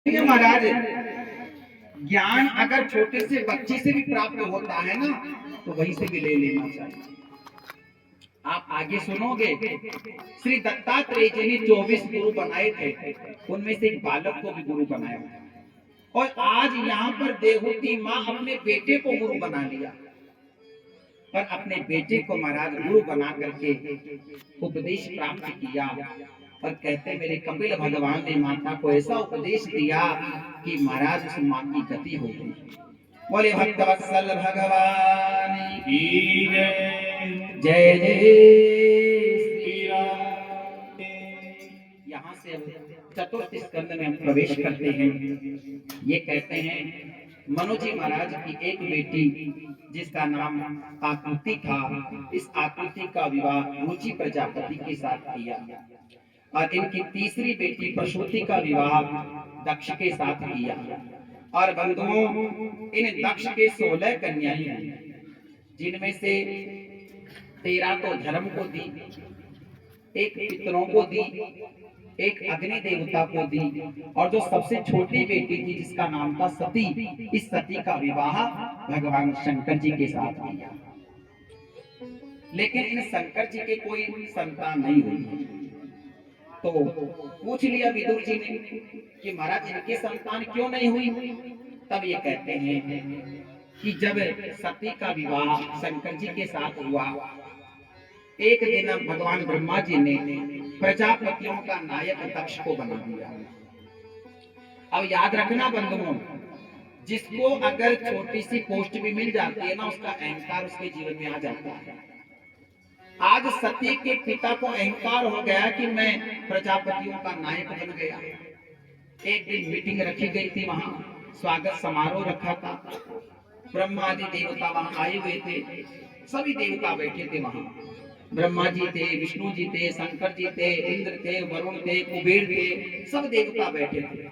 ये महाराज, ज्ञान अगर छोटे से बच्चे से भी प्राप्त होता है ना, तो वहीं से भी ले लेना चाहिए। आप आगे सुनोगे, श्री दत्तात्रेय जी ने 24 गुरु बनाए थे, उनमें से एक बालक को भी गुरु बनाया। और आज यहाँ पर देवहूति माँ अपने बेटे को गुरु बना लिया, पर अपने बेटे को महाराज गुरु बना करके उपदेश प्राप्त किया। और कहते मेरे कपिल भगवान ने माता को ऐसा उपदेश दिया कि महाराज उस माँ की गति हो गई। बोले भक्तवत्सल भगवान की जय जय जय श्री राम। यहाँ से चतुर्थ स्कंद में हम प्रवेश करते हैं। ये कहते हैं मनोजी महाराज की एक बेटी जिसका नाम आकृति था, इस आकृति का विवाह रुचि प्रजापति के साथ किया। और इनकी तीसरी बेटी प्रसूति का विवाह दक्ष के साथ किया। और बंधुओं, इन दक्ष के 16 कन्याएं हुई, जिनमें से 13 तो धर्म को दी, एक पितरों को दी, एक अग्नि देवता को दी, और जो सबसे छोटी बेटी थी जिसका नाम था सती, इस सती का विवाह भगवान शंकर जी के साथ किया। लेकिन इन शंकर जी के कोई संतान नहीं हुई। तो पूछ लिया विदुर जी ने कि महाराज इनके संतान क्यों नहीं हुई। तब ये कहते हैं कि जब सती का विवाह शंकर जी के साथ हुआ, एक दिन भगवान ब्रह्मा जी ने प्रजापतियों का नायक दक्ष को बना दिया। अब याद रखना बंधुओं, जिसको अगर छोटी सी पोस्ट भी मिल जाती है ना, उसका अहंकार उसके जीवन में आ जाता है। आज सती के पिता को अहंकार हो गया कि मैं प्रजापतियों का नायक बन गया। एक दिन मीटिंग रखी गई थी, वहां स्वागत समारोह रखा था। ब्रह्मा जी देवता वहां आए हुए थे, सभी देवता बैठे थे वहां। ब्रह्मा जी थे, विष्णु जी थे, शंकर जी थे, इंद्र थे, वरुण थे, कुबेर थे, सब देवता बैठे थे,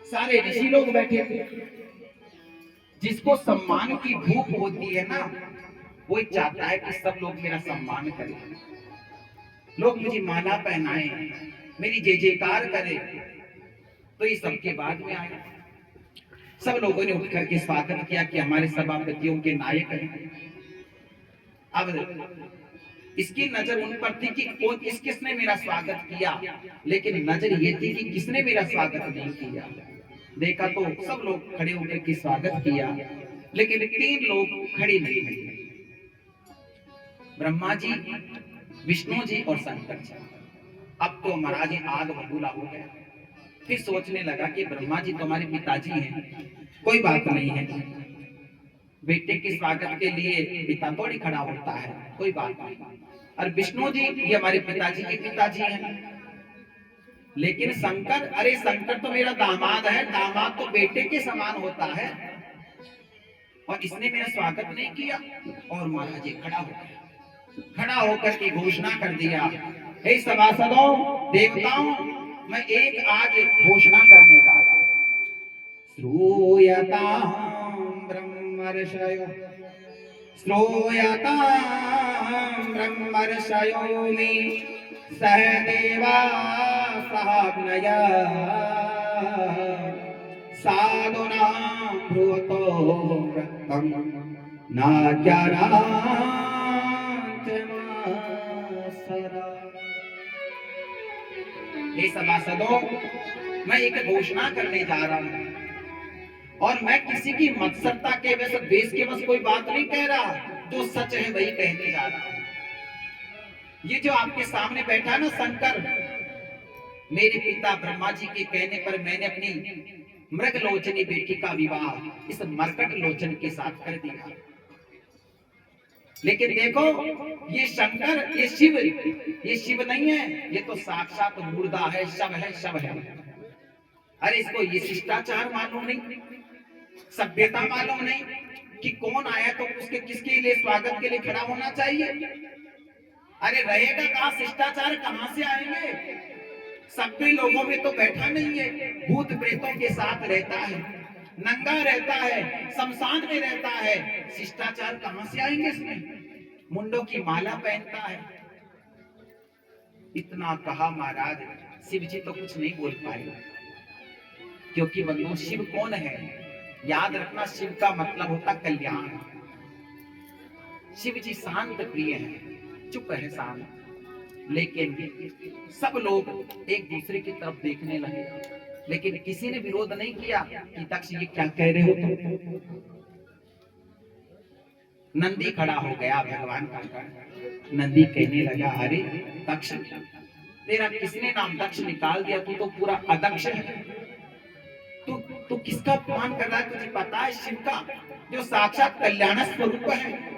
सारे ऋषि लोग बैठे थे। जिसको सम्मान की भूख होती है ना, वो चाहता है कि सब लोग मेरा सम्मान करें, लोग मुझे माला पहनाएं, मेरी जय जयकार करें। तो ये सबके बाद में आया, सब लोगों ने उठ करके स्वागत किया कि हमारे सभापतियों के नायक हैं। अब इसकी नजर उन पर थी कि कौन किसने मेरा स्वागत किया, लेकिन नजर ये थी कि किसने मेरा स्वागत नहीं किया। देखा तो सब लोग खड़े होकर के स्वागत किया, लेकिन 3 लोग खड़े नहीं हुए, ब्रह्मा जी, विष्णु जी और शंकर जी। अब तो महाराज आग बबूला हो गया। फिर सोचने लगा कि ब्रह्मा जी तुम्हारे पिताजी हैं, कोई बात नहीं है, बेटे के स्वागत के लिए पिता थोड़ी खड़ा होता है, कोई बात नहीं। और विष्णु जी ये हमारे पिताजी के पिताजी हैं। लेकिन शंकर, अरे शंकर तो मेरा दामाद है, दामाद तो बेटे के समान होता है, और इसने मेरा स्वागत नहीं किया। और महाराज खड़ा हो गया, खड़ा होकर के घोषणा कर दिया, हे सभासदों, देवताओं, मैं एक आज घोषणा करने जा रहा हूं। श्रूयतां ब्रह्मर्षयो, श्रूयतां ब्रह्मर्षयो मे सह देवा सहाग्नया साधुना भ्रुवतो वृत्तं नाज्ञानां हे सभासदों, मैं एक घोषणा करने जा रहा हूं, और मैं किसी की मत्सरता के वश, देश के बस कोई बात नहीं कह रहा, जो सच है वही कहने जा रहा हूं। ये जो आपके सामने बैठा है ना शंकर, मेरे पिता ब्रह्मा जी के कहने पर मैंने अपनी मृग लोचनी बेटी का विवाह इस मरकट लोचन के साथ कर दिया। लेकिन देखो, ये शंकर, ये शिव नहीं है, ये तो साक्षात मुर्दा है, शव है, शव है। अरे इसको ये शिष्टाचार मालूम नहीं, सभ्यता मालूम नहीं कि कौन आया तो उसके किसके लिए स्वागत के लिए खड़ा होना चाहिए। अरे रहेगा कहाँ, शिष्टाचार कहाँ से आएंगे। सभ्य लोगों में तो बैठा नहीं है, भूत प्रेतों के साथ रहता है, नंगा रहता है, शमशान में रहता है, शिष्टाचार कहां से आएंगे इसमें। मुंडों की माला पहनता है। इतना कहा महाराज, शिव जी तो कुछ नहीं बोल पाए। क्योंकि बंधु शिव कौन है? याद रखना, शिव का मतलब होता कल्याण। शिव जी शांत प्रिय है, चुप है, शांत। लेकिन सब लोग एक दूसरे की तरफ देखने लगे, लेकिन किसी ने विरोध नहीं किया कि दक्ष ये क्या कह रहे हो तुम। नंदी खड़ा हो गया भगवान का गण। नंदी कहने लगा, अरे दक्ष, तेरा किसने नाम दक्ष निकाल दिया? तू तो पूरा अदक्ष है। तू किसका अपमान कर रहा है? तुझे पता है शिव का जो साक्षात कल्याण स्वरूप है।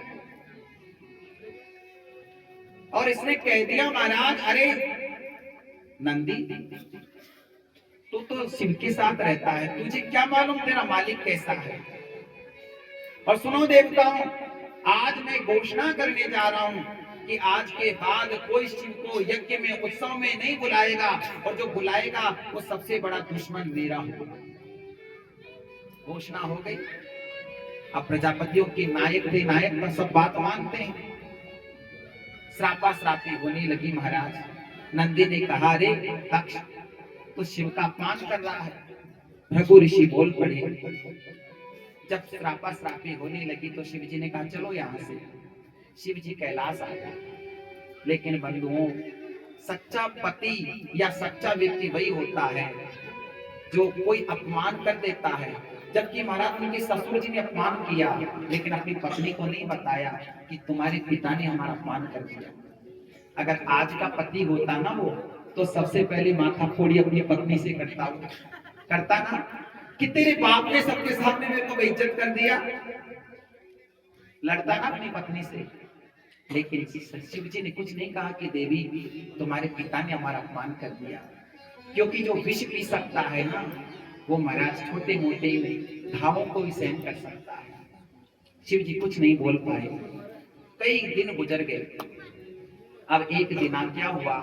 और इसने कह दिया, महाराज अरे नंदी, तू तो शिव के साथ रहता है, तुझे क्या मालूम तेरा मालिक कैसा है। और सुनो देवताओं, आज मैं घोषणा करने जा रहा हूं कि आज के बाद कोई शिव को यज्ञ में, उत्सव में नहीं बुलाएगा, और जो बुलाएगा वो सबसे बड़ा दुश्मन मेरा होगा। घोषणा हो गई। अब प्रजापतियों के नायक थे, नायक का सब बात मानते हैं। श्रापा श्रापी होने लगी महाराज। नंदी ने कहा, रे दक्ष, तो शिव का अपमान कर रहा है। भृगु ऋषि बोल पड़े। जब श्रापा श्रापी होने लगी तो शिव जी ने कहा, चलो यहाँ से। शिव जी कैलाश आ गए। लेकिन बंधुओं, सच्चा पति या सच्चा व्यक्ति वही होता है जो कोई अपमान कर देता है। जबकि महाराज उनके ससुर जी ने अपमान किया, लेकिन अपनी पत्नी को नहीं बताया कि तुम्हारे पिता ने हमारा अपमान कर दिया। अगर आज का पति होता ना वो, तो सबसे पहले माथा फोड़ी अपनी पत्नी से करता ना कि तेरे बाप ने सबके सामने मेरे को बेइज्जत कर दिया, लड़ता ना अपनी पत्नी से। लेकिन शिव जी ने कुछ नहीं कहा कि देवी, तुम्हारे पिता ने हमारा अपमान कर दिया। क्योंकि जो विष पी सकता है ना, वो महाराज छोटे मोटे घावों को भी सहन कर सकता है। शिव जी कुछ नहीं बोल पाए। कई दिन गुजर गए। अब एक दिन क्या हुआ,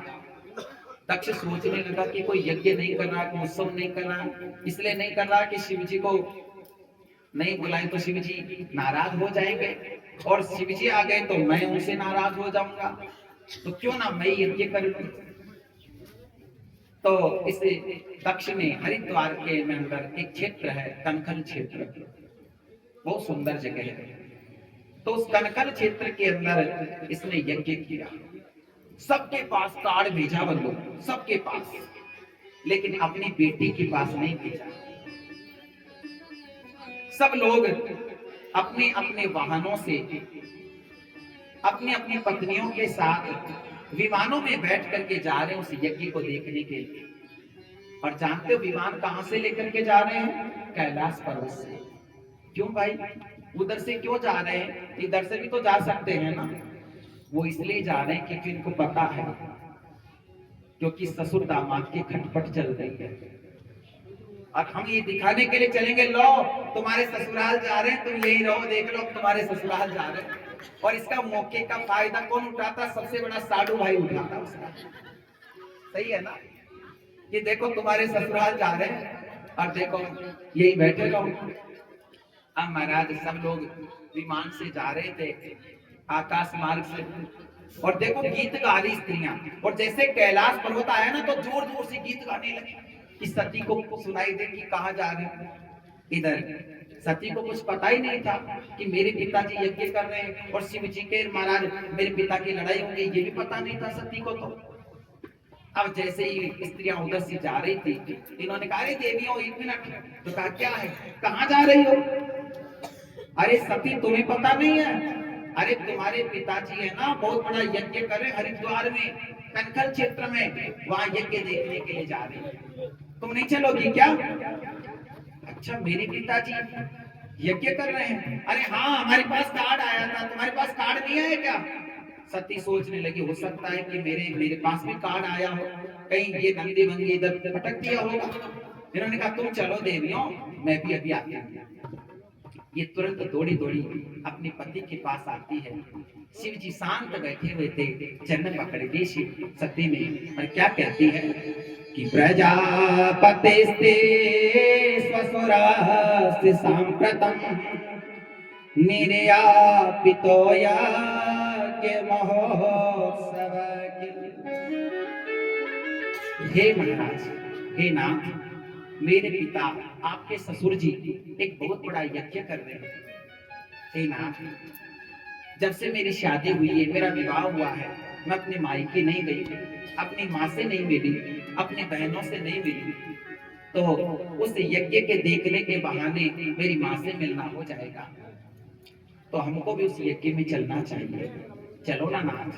दक्ष सोचने लगा कि कोई यज्ञ नहीं कर रहा, कोई उत्सव नहीं कर रहा, इसलिए नहीं कर रहा कि शिव जी को नहीं बुलाए तो शिव जी नाराज हो जाएंगे, और शिव जी आ गए तो मैं उनसे नाराज हो जाऊंगा, तो क्यों ना मैं यज्ञ कर लूं। तो इस दक्ष ने हरिद्वार के अंदर एक क्षेत्र है, कनखल क्षेत्र, बहुत सुंदर जगह है। तो उस कनखल क्षेत्र के अंदर इसने यज्ञ किया। सबके पास कार्ड भेजा बंधु, सबके पास, लेकिन अपनी बेटी के पास नहीं भेजा। सब लोग अपने अपने वाहनों से अपनी अपनी पत्नियों के साथ विमानों में बैठ करके जा रहे हैं उस यज्ञ को देखने के लिए। और जानते हो विमान कहां से लेकर के जा रहे हैं? कैलाश पर्वत से। क्यों भाई, उधर से क्यों जा रहे हैं? इधर से भी तो जा सकते हैं ना। वो इसलिए जा रहे हैं क्योंकि इनको पता है, क्योंकि ससुर दामाद की खटपट चल रही है। और हम ये दिखाने के लिए चलेंगे, लो तुम्हारे ससुराल जा रहे हैं, तुम यही रहो, देख लो तुम्हारे ससुराल जा रहे हैं। और इसका मौके का फायदा कौन उठाता? सबसे बड़ा साधु भाई उठाता उसका। सही है ना, कि देखो तुम्हारे ससुराल जा रहे हैं और देखो यही बैठे रहो। अब महाराज सब लोग विमान से जा रहे थे, आकाश मार्ग से, और देखो गीत गा रही स्त्रियां। और जैसे कैलाश पर्वत आया ना, तो जोर जोर से गीत गाने लगे कि सती को सुनाई दे कि कहाँ जा रहे हैं। इधर सती को कुछ पता ही नहीं था कि मेरे पिताजी यज्ञ कर रहे हैं और शिव जी के महाराज मेरे पिता की लड़ाई होगी, ये भी पता नहीं था सती को। तो अब जैसे ही स्त्रियां उधर से जा रही थी, इन्होंने कहा, अरे देवियों एक मिनट। तो कहा, क्या है, कहाँ जा रही हो? अरे सती तुम्हें पता नहीं है? अरे तुम्हारे पिताजी है ना, बहुत बड़ा यज्ञ कर रहे हरिद्वार में, कनखल क्षेत्र में, वहां यज्ञ देखने के लिए जा रही है, तुम नहीं चलोगी क्या? अच्छा, मेरे पिताजी यज्ञ कर रहे हैं? अरे हाँ, हमारे पास कार्ड आया था, तुम्हारे पास कार्ड नहीं आया क्या? सती सोचने लगी, हो सकता है कि मेरे पास भी कार्ड आया हो, कहीं ये नंदी भंगी इधर भटक दिया होगा। इन्होंने कहा, तुम चलो देवियों, मैं भी अभी आती हूँ। ये तुरंत दौड़ी दौड़ी अपने पति के पास आती है। शिव जी शांत बैठे हुए थे, चरण पकड़ के शिव सती में, और क्या कहती है कि प्रजापतिस्ते स्वसुरास्य सांप्रतम निर्यापितोया के महोत्सव। हे महाराज, हे नाथ, मेरे पिता आपके ससुर जी एक बहुत बड़ा यज्ञ कर रहे हैं। हे नाथ, जब से मेरी शादी हुई है, मेरा विवाह हुआ है, मैं अपने मायके नहीं गई, अपनी माँ से नहीं मिली, अपनी बहनों से नहीं मिली, तो उस यज्ञ के देखने के बहाने मेरी माँ से मिलना हो जाएगा, तो हमको भी उस यज्ञ में चलना चाहिए, चलो ना नाथ।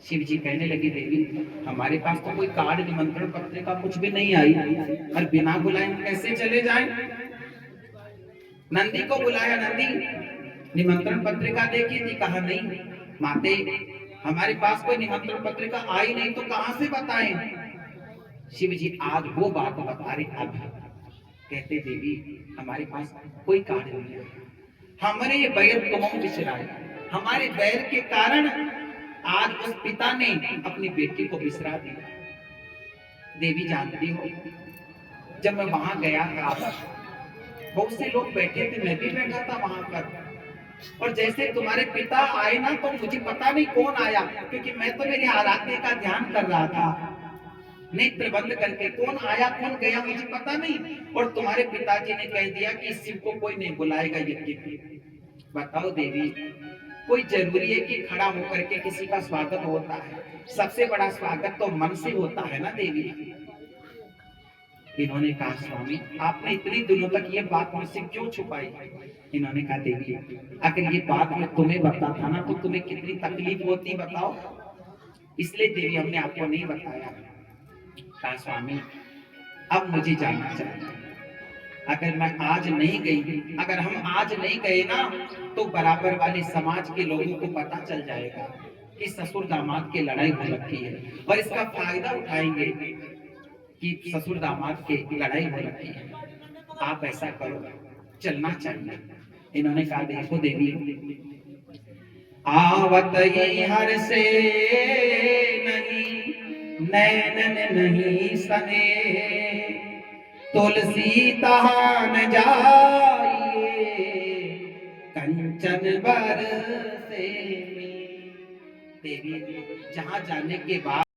शिव जी कहने लगे, देवी हमारे पास तो कोई कार्ड निमंत्रण पत्रिका कुछ भी नहीं आई, और बिना बुलाए हम कैसे चले जाएं? नंदी को बुलाया, नंदी निमंत्रण पत्रिका देखी थी, कहा नहीं माते हमारे पास कोई निमंत्रण पत्रिका आई नहीं, तो कहां से बताएं? शिव जी आज वो बात बता रहे। अब कहते, देवी हमारे पास कोई कार्ड नहीं है, हमारे ये बैर तुम बिसराए, हमारे बैर के कारण आज उस पिता ने अपनी बेटी को बिसरा दिया। देवी जानती हो, जब मैं वहां गया था, बहुत से लोग बैठे थे, मैं भी बैठा था वहां पर, और जैसे तुम्हारे पिता आए ना, तो मुझे पता नहीं कौन आया, क्योंकि मैं तो मेरी आराधना का ध्यान कर रहा था, नेत्र बंद करके, कौन आया कौन गया मुझे पता नहीं, और तुम्हारे पिताजी ने कह दिया कि शिव को कोई नहीं बुलाएगा यज्ञ पे। बताओ देवी, कोई जरूरी है कि खड़ा होकर के किसी का स्वागत होता है? सबसे बड़ा स्वागत तो मन से होता है ना देवी। इन्होंने कहा, स्वामी आपने इतनी दिनों तक ये बात मुझसे क्यों छुपाई? इन्होंने कहा, देवी अगर ये बात मैं तुम्हें बताता ना, तो तुम्हें कितनी तकलीफ होती बताओ, इसलिए देवी हमने आपको नहीं बताया। कहा, स्वामी अब मुझे जाना चाहिए, अगर मैं आज नहीं गई, अगर हम आज नहीं गए ना, तो बराबर वाले समाज के लोगों को पता चल जाएगा कि ससुर दामाद की लड़ाई हो रखी है, और इसका फायदा उठाएंगे कि ससुर दामाद की लड़ाई हो रखी है। आप ऐसा करो, चलना चाहिए। इन्होंने कहा, देखो देवी आवत ही हर से नहीं, नैनन नहीं सने, तुलसी तहान जाइए, कंचन बर से। देवी जहां जाने के बाद